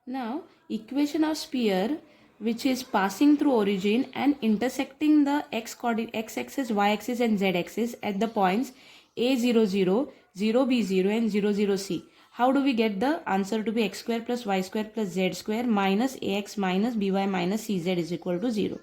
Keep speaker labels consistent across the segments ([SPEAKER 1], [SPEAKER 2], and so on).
[SPEAKER 1] Now, equation of sphere which is passing through origin and intersecting the x-axis, y-axis and z-axis at the points a00, 0b0 and 00c. How do we get the answer to be x square plus y square plus z square minus ax minus by minus cz is equal to 0.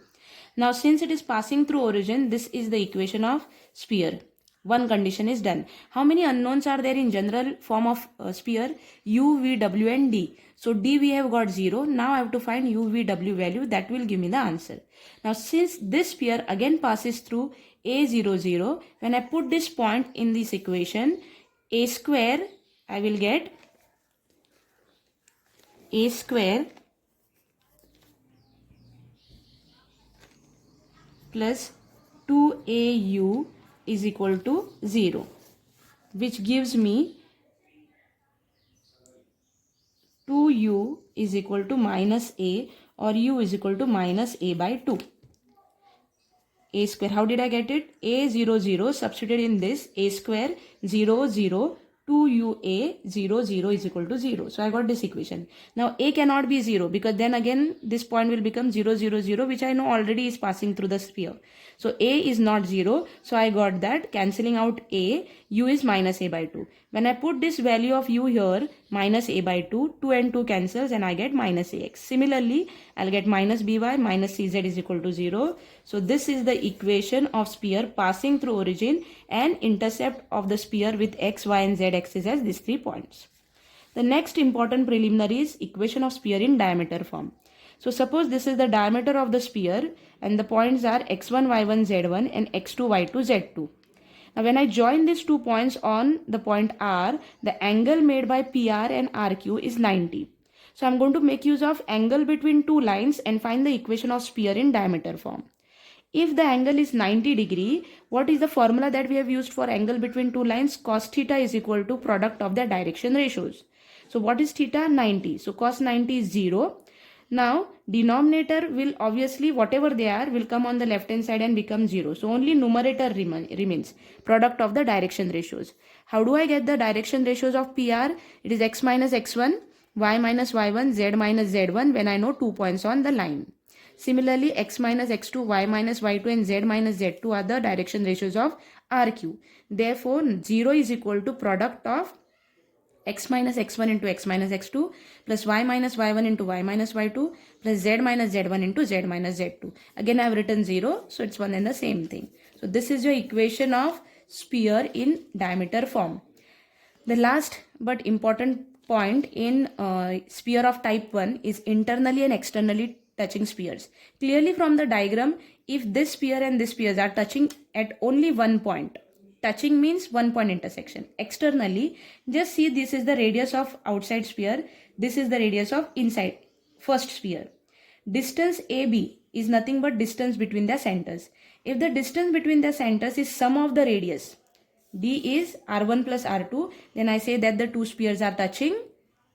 [SPEAKER 1] Now, since it is passing through origin, this is the equation of sphere. One condition is done. How many unknowns are there in general form of sphere? U, V, W and D. So D we have got 0. Now I have to find U, V, W value. That will give me the answer. Now since this sphere again passes through A00, when I put this point in this equation, A square, I will get A square plus 2AU is equal to 0, which gives me 2u is equal to minus a, or u is equal to minus a by 2. A square, how did I get it? A00, substituted in this, a square 0 0, 2ua 0 0 is equal to 0. So I got this equation. Now a cannot be 0 because then again this point will become 0 0 0, which I know already is passing through the sphere. So a is not 0. So I got that, cancelling out a, u is minus a by 2. When I put this value of u here, minus a by 2, 2 and 2 cancels and I get minus ax. Similarly, I'll get minus by minus cz is equal to 0. So this is the equation of sphere passing through origin and intercept of the sphere with x, y and z axis as these 3 points. The next important preliminary is equation of sphere in diameter form. So suppose this is the diameter of the sphere and the points are x1, y1, z1 and x2, y2, z2. Now when I join these 2 points on the point R, the angle made by PR and RQ is 90. So I'm going to make use of angle between 2 lines and find the equation of sphere in diameter form. If the angle is 90 degree, what is the formula that we have used for angle between 2 lines? Cos theta is equal to product of their direction ratios. So what is theta? 90. So cos 90 is 0. Now denominator will obviously, whatever they are, will come on the left hand side and become 0. So only numerator remains, product of the direction ratios. How do I get the direction ratios of PR? It is x minus x1, y minus y1, z minus z1 when I know 2 points on the line. Similarly, x minus x2, y minus y2 and z minus z2 are the direction ratios of RQ. Therefore, 0 is equal to product of x minus x1 into x minus x2 plus y minus y1 into y minus y2 plus z minus z1 into z minus z2. Again, I have written 0, so it's one and the same thing. So this is your equation of sphere in diameter form. The last but important point in sphere of type 1 is internally and externally touching spheres. Clearly from the diagram, if this sphere and this spheres are touching at only one point, touching means one point intersection. Externally, just see this is the radius of outside sphere, this is the radius of inside first sphere. Distance AB is nothing but distance between their centers. If the distance between their centers is sum of the radius, D is R1 plus R2, then I say that the two spheres are touching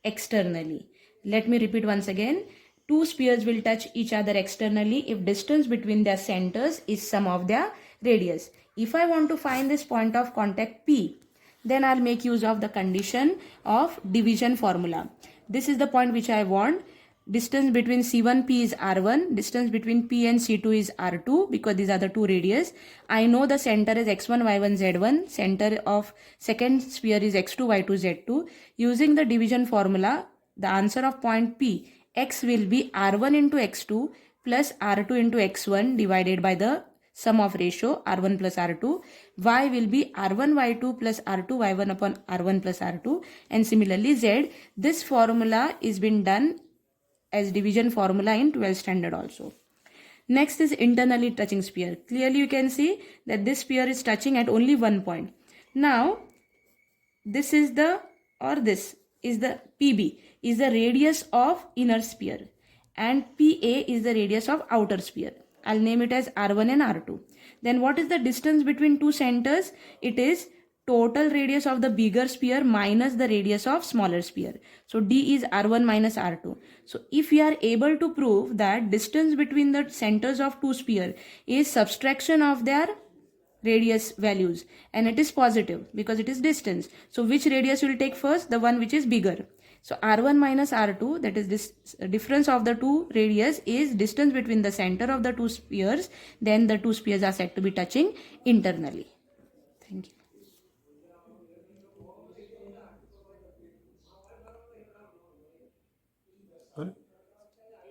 [SPEAKER 1] externally. Let me repeat once again. Two spheres will touch each other externally if distance between their centers is sum of their radius. If I want to find this point of contact P, then I'll make use of the condition of division formula. This is the point which I want. Distance between C1P is R1, distance between P and C2 is R2 because these are the two radius. I know the center is x1, y1, z1. Center of second sphere is x2, y2, z2. Using the division formula, the answer of point P, x will be R1 into x2 plus R2 into x1 divided by the sum of ratio R1 plus R2. Y will be R1 y2 plus R2 y1 upon R1 plus R2. And similarly Z, this formula is been done as division formula in 12th standard also. Next is internally touching sphere. Clearly you can see that this sphere is touching at only one point. Now this is the, or this is the PB is the radius of inner sphere and PA is the radius of outer sphere. I'll name it as R1 and R2. Then what is the distance between two centers? It is total radius of the bigger sphere minus the radius of smaller sphere. So D is R1 minus R2. So if we are able to prove that distance between the centers of two sphere is subtraction of their radius values and it is positive because it is distance. So which radius will take first? The one which is bigger. So R1 minus R2, that is this difference of the two radius, is distance between the center of the two spheres. Then the two spheres are said to be touching internally. Thank you.
[SPEAKER 2] Right?